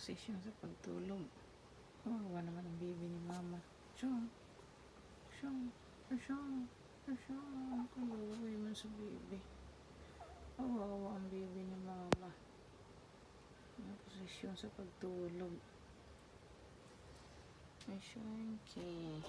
posisyon sa pagtulog. Kawawa naman ang baby ni mama. Siyong, siyong, siyong, siyong. Kaluwi man sa baby. Kawawa ang baby ni mama. Posisyon sa pagtulog. Ay, Shanky.